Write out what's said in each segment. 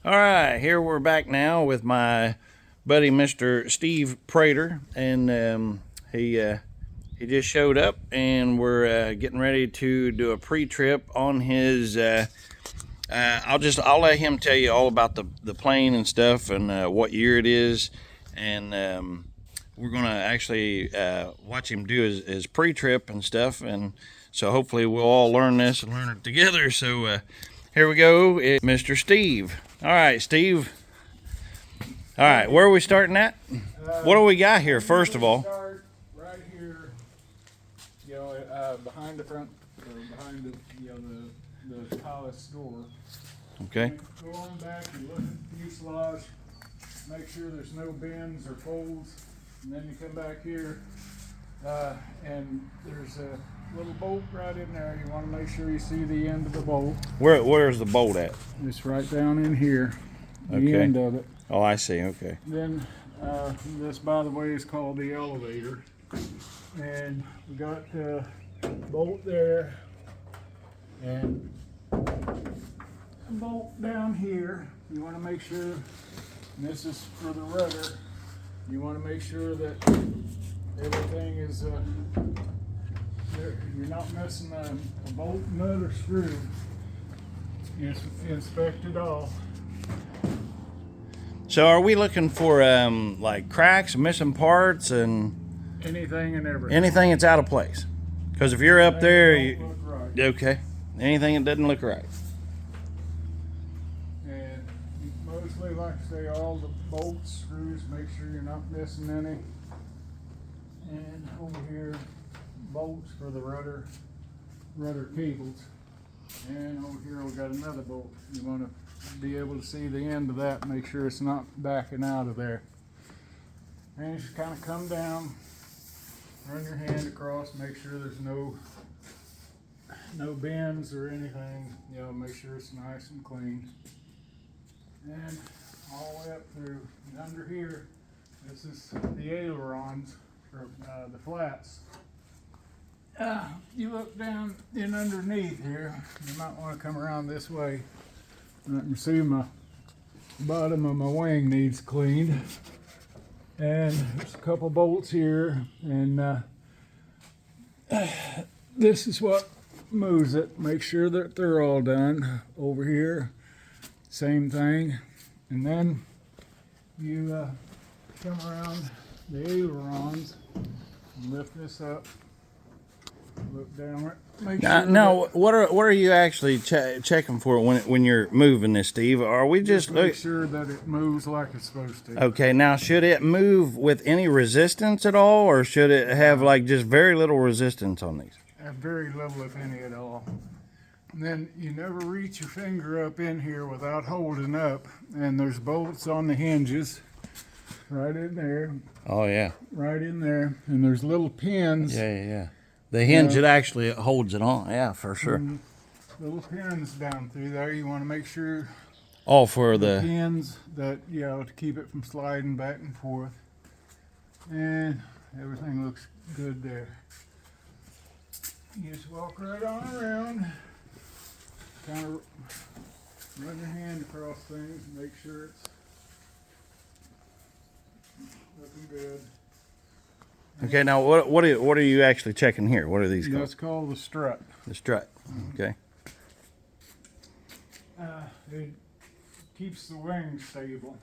All right, here we're back now with my buddy Mr. Steve Prater, and he just showed up, and we're getting ready to do a pre-trip on his. I'll let him tell you all about the plane and stuff, and what year it is, and we're gonna actually watch him do his pre-trip and stuff, and so hopefully we'll all learn this and learn it together. So here we go, it's Mr. Steve. All right, Steve. All right, where are we starting at? What do we got here, first of all? Start right here, behind the front, or behind the palace door. Okay. Go on back, you look at the fuselage, make sure there's no bends or folds, and then you come back here, and there's a little bolt right in there. You want to make sure you see the end of the bolt. Where's the bolt at? It's right down in here, the Okay. end of it. Oh, I see. Okay. Then this, by the way, is called the elevator, and we got the bolt there and a bolt down here. You want to make sure, and this is for the rudder, you want to make sure that everything is you're not missing a bolt, nut, or screw. You inspect it all. So are we looking for like cracks, missing parts, and Anything and everything. anything that's out of place? Because if you're up there, Don't look right. okay, anything that doesn't look right. And mostly, like I say, all the bolts, screws, make sure you're not missing any. And over here, bolts for the rudder cables. And over here we got another bolt. You want to be able to see the end of that, make sure it's not backing out of there. And you just kind of come down, run your hand across, make sure there's no bends or anything. Make sure it's nice and clean. And all the way up through, and under here, this is the ailerons, or the flats. You look down in underneath here, you might want to come around this way. I can see my bottom of my wing needs cleaned. And there's a couple bolts here, and this is what moves it. Make sure that they're all done. Over here, same thing. And then you come around the ailerons and lift this up. Look down. Make sure Now, what are you actually checking for when you're moving this, Steve? Are we just make sure that it moves like it's supposed to. Okay, now should it move with any resistance at all, or should it have like just very little resistance on these? Very little, if any at all. And then you never reach your finger up in here without holding up. And there's bolts on the hinges right in there. Oh yeah. Right in there. And there's little pins. Yeah. The hinge that actually holds it on. Yeah, for sure. Little pins down through there. You want to make sure All for the pins that, to keep it from sliding back and forth. And everything looks good there. You just walk right on around, kind of run your hand across things and make sure it's looking good. Okay, now what are you actually checking here? What are these called? That's called the strut. The strut. Okay. It keeps the wings stable.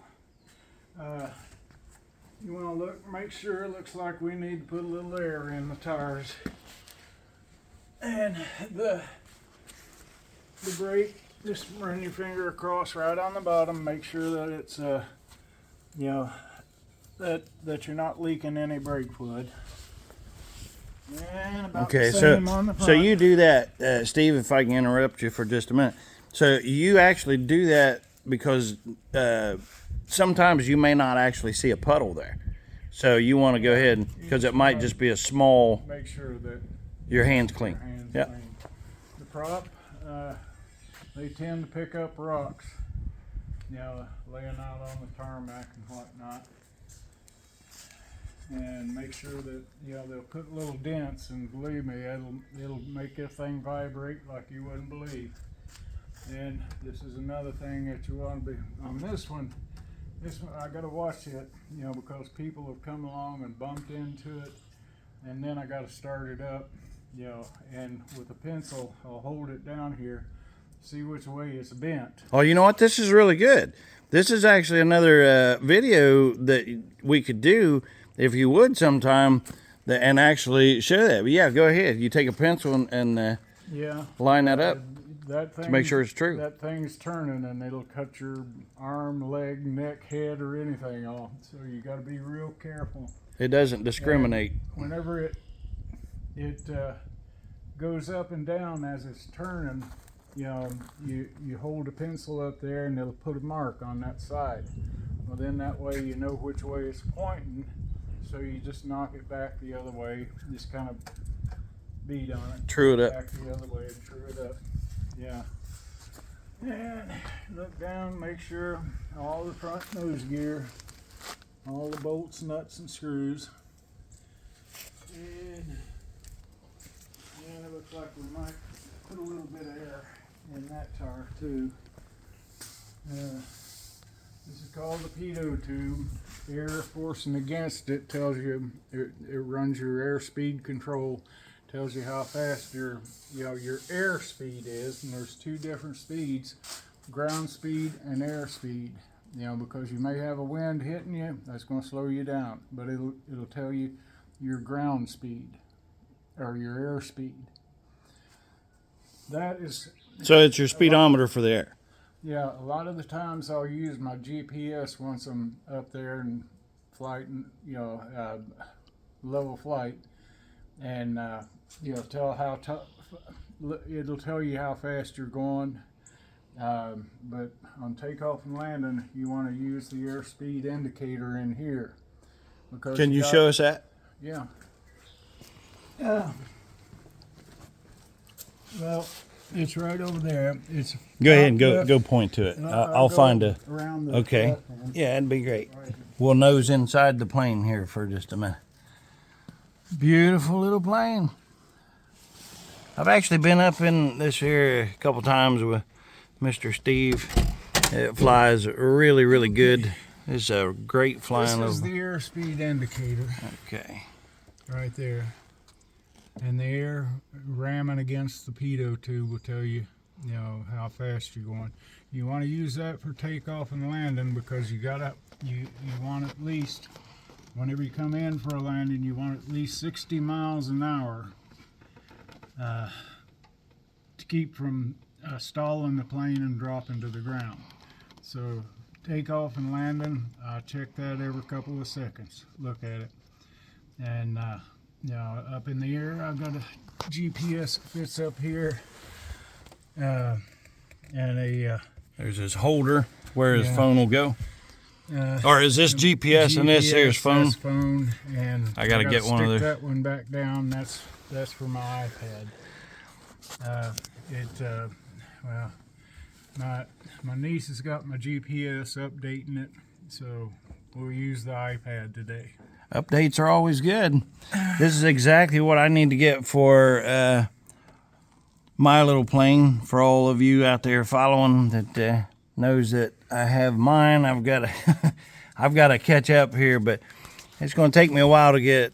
You want to make sure it looks like we need to put a little air in the tires. And the brake, just run your finger across right on the bottom. Make sure that it's that you're not leaking any brake fluid. And about Okay, the same on the so front. you do that, Steve. If I can interrupt you for just a minute. So you actually do that because sometimes you may not actually see a puddle there. So you want to go ahead because it might just be a small. Make sure that Your hand's clean. your hands Yeah. clean. The prop, they tend to pick up rocks, laying out on the tarmac and whatnot. And make sure that they'll put little dents, and believe me, it'll make this thing vibrate like you wouldn't believe. And this is another thing that you want to be on this one. This one I gotta watch it, you know, because people have come along and bumped into it, and then I gotta start it up, you know, and with a pencil I'll hold it down here, see which way it's bent. Oh, you know what? This is really good. This is actually another video that we could do if you would sometime, and actually show that. But yeah, go ahead. You take a pencil and Yeah. line that up That thing, to make sure it's true. That thing's turning, and it'll cut your arm, leg, neck, head, or anything off. So you got to be real careful. It doesn't discriminate. And whenever it goes up and down as it's turning, you know, you hold a pencil up there, and it'll put a mark on that side. Well, then that way you know which way it's pointing. So you just knock it back the other way. Just kind of beat on it. True it up. Back the other way and true it up. Yeah. And look down, make sure all the front nose gear, all the bolts, nuts, and screws. And it looks like we might put a little bit of air in that tire too. This is called the pitot tube. Air forcing against it tells you, it runs your airspeed control. Tells you how fast your air speed is, and there's two different speeds, ground speed and air speed. You know, because you may have a wind hitting you, that's going to slow you down, but it'll tell you your ground speed or your air speed. That is. So it's your speedometer for the air. Yeah, a lot of the times I'll use my GPS once I'm up there in flight, you know, level flight, and you know, it'll tell you how fast you're going. But on takeoff and landing, you want to use the airspeed indicator in here. Because Can you show us that? Yeah. Well, it's right over there. It's Go ahead and go point to it. I'll find a. Around the Okay. left hand. Yeah, that'd be great. We'll nose inside the plane here for just a minute. Beautiful little plane. I've actually been up in this here a couple times with Mr. Steve. It flies really, really good. It's a great flying This is little. the airspeed indicator Okay. right there. And the air ramming against the pitot tube will tell you, you know, how fast you're going. You want to use that for takeoff and landing because you want at least, whenever you come in for a landing, you want at least 60 miles an hour to keep from stalling the plane and dropping to the ground. So takeoff and landing, check that every couple of seconds. Look at it. And you know, up in the air, I've got a GPS that fits up here, and a There's his holder where his Yeah. phone will go. Or is this GPS and this here's phone? That's phone, and I gotta get one of stick those. that one back down. That's for my iPad. Well, my niece has got my GPS updating it, so we'll use the iPad today. Updates are always good. This is exactly what I need to get for my little plane. For all of you out there following that knows that I have mine. I've got to catch up here, but it's going to take me a while to get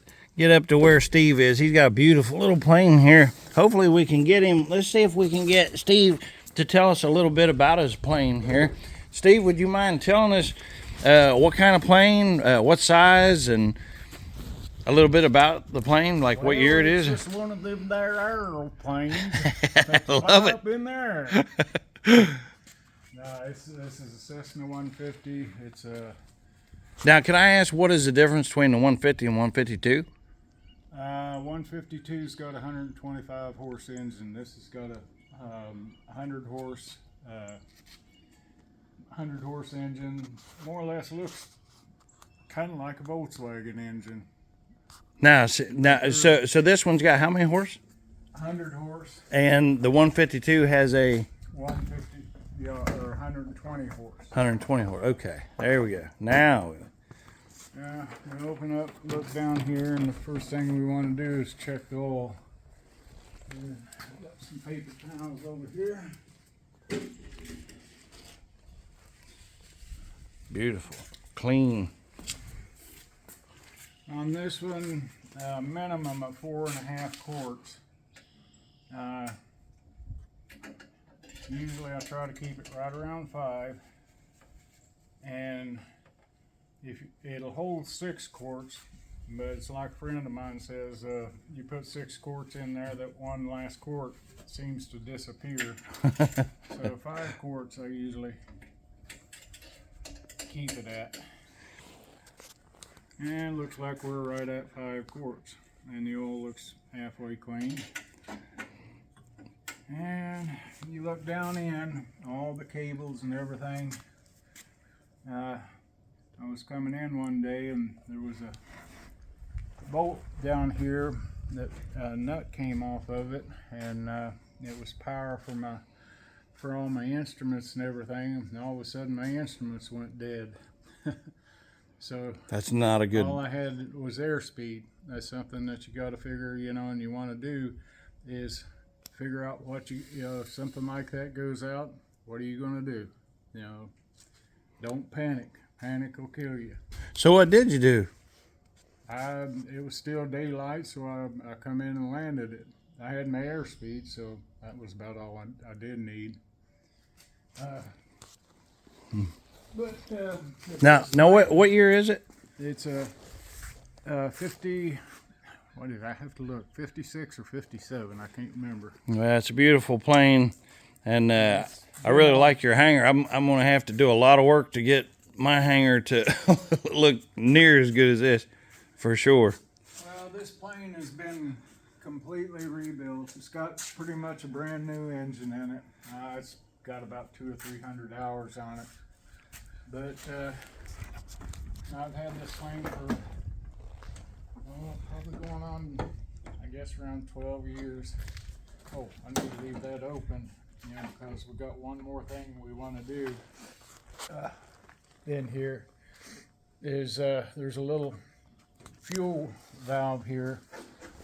up to where Steve is. He's got a beautiful little plane here. Hopefully we can get him. Let's see if we can get Steve to tell us a little bit about his plane here. Steve, would you mind telling us what kind of plane, what size, and a little bit about the plane, like what year it is? It's just one of them there aeroplanes. Love it. Up in there. This is a Cessna 150. It's a Now, can I ask what is the difference between the 150 and 152? 152's got a 125 horse engine. This has got a 100 horse engine. More or less looks kind of like a Volkswagen engine. Now, so this one's got how many horse? 100 horse. And the 152 has a 150, yeah, or 120 horse. 120 horse. Okay, there we go. Now, We open up, look down here, and the first thing we want to do is check the oil. Got some paper towels over here. Beautiful, clean. On this one, minimum of 4.5 quarts. Usually I try to keep it right around 5, and if it'll hold 6 quarts, but it's like a friend of mine says, you put 6 quarts in there, that one last quart seems to disappear. So 5 quarts I usually keep it at. And looks like we're right at 5 quarts, and the oil looks halfway clean. And you look down in all the cables and everything. I was coming in one day and there was a bolt down here that a nut came off of it, and it was power for all my instruments and everything, and all of a sudden my instruments went dead. So that's not a good. All I had was airspeed. That's something that you got to figure, and you want to do is figure out what if something like that goes out, what are you going to do? Don't panic. Panic will kill you. So what did you do? It was still daylight, so I come in and landed it. I had my airspeed, so that was about all I did need. Now, what year is it? It's a 50. What did I have to look? 56 or 57? I can't remember. Well, it's a beautiful plane, and I really like your hangar. I'm going to have to do a lot of work to get my hangar to look near as good as this, for sure. Well, this plane has been completely rebuilt. It's got pretty much a brand new engine in it. It's got about 200 or 300 hours on it. But I've had this plane for probably going on, I guess, around 12 years. Oh, I need to leave that open, because we've got one more thing we want to do in here. There's a little fuel valve here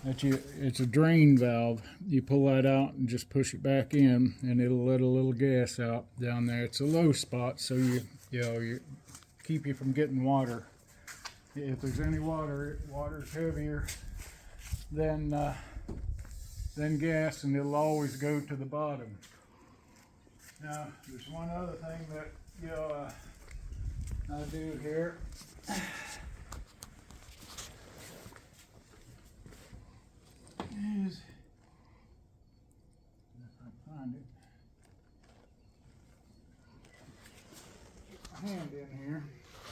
it's a drain valve. You pull that out and just push it back in, and it'll let a little gas out down there. It's a low spot, so you keep you from getting water. If there's any water's heavier than gas, and it'll always go to the bottom. Now, there's one other thing that I do here. Is, if I find it, hand in here.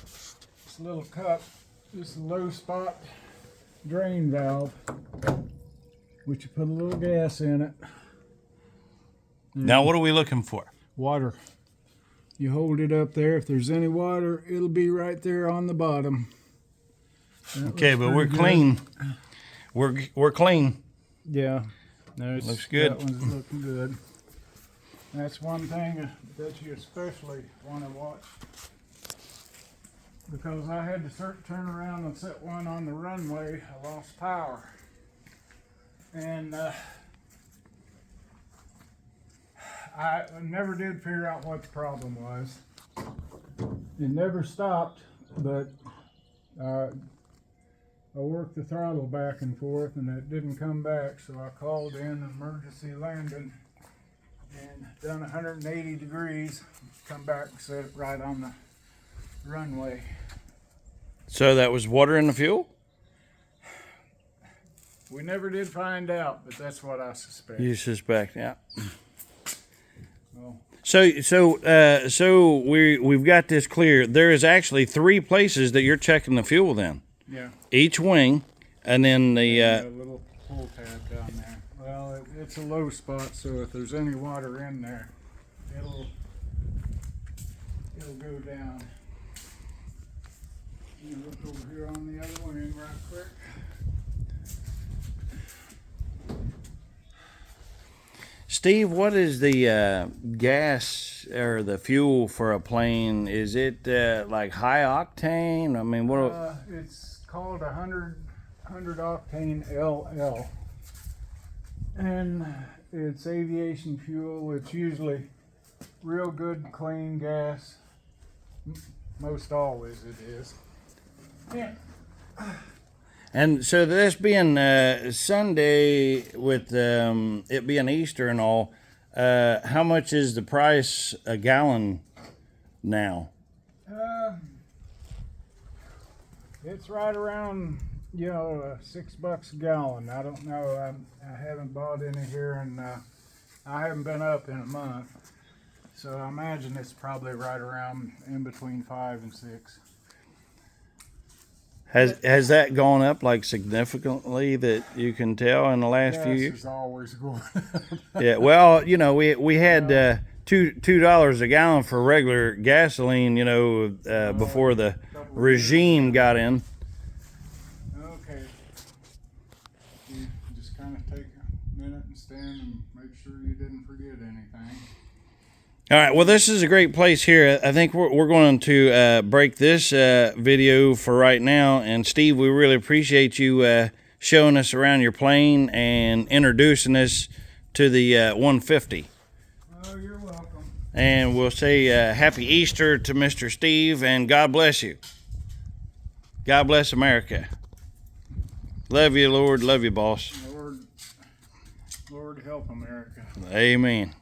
This little cup, this low spot drain valve, which you put a little gas in it. Now, what are we looking for? Water. You hold it up there. If there's any water, it'll be right there on the bottom. Okay, but we're clean. We're clean. Yeah. Looks good. That one's looking good. That's one thing that you especially want to watch, because I had to turn around and set one on the runway. I lost power, and I never did figure out what the problem was. It never stopped, but I worked the throttle back and forth, and it didn't come back, so I called in an emergency landing and done 180 degrees, come back and set it right on the runway. So that was water in the fuel? We never did find out, but that's what I suspect. You suspect, yeah. Well, So we've got this clear. There is actually 3 places that you're checking the fuel then. yeah. Each wing, and then the A little pull tab down there. Well, it's a low spot, so if there's any water in there, it'll go down. You look over here on the other wing right quick. Steve, what is the gas or the fuel for a plane? Is it like high octane? I mean, what? It's called 100 octane LL, and it's aviation fuel. It's usually real good, clean gas. Most always it is. Yeah. And so this being Sunday, with it being Easter and all, how much is the price a gallon now? It's right around, $6 a gallon. I don't know. I haven't bought any here, and I haven't been up in a month. So I imagine it's probably right around in between 5 and 6. Has that gone up like significantly that you can tell in the last few Gas years? is always going up. Yeah. Well, we had $2 a gallon for regular gasoline, before the regime got in. Okay. You just kind of take a minute and stand and make sure you didn't forget anything. All right. Well, this is a great place here. I think we're going to break this video for right now. And Steve, we really appreciate you showing us around your plane and introducing us to the 150. Oh, you're welcome. And we'll say Happy Easter to Mr. Steve, and God bless you. God bless America. Love you, Lord. Love you, boss. Lord help America. Amen.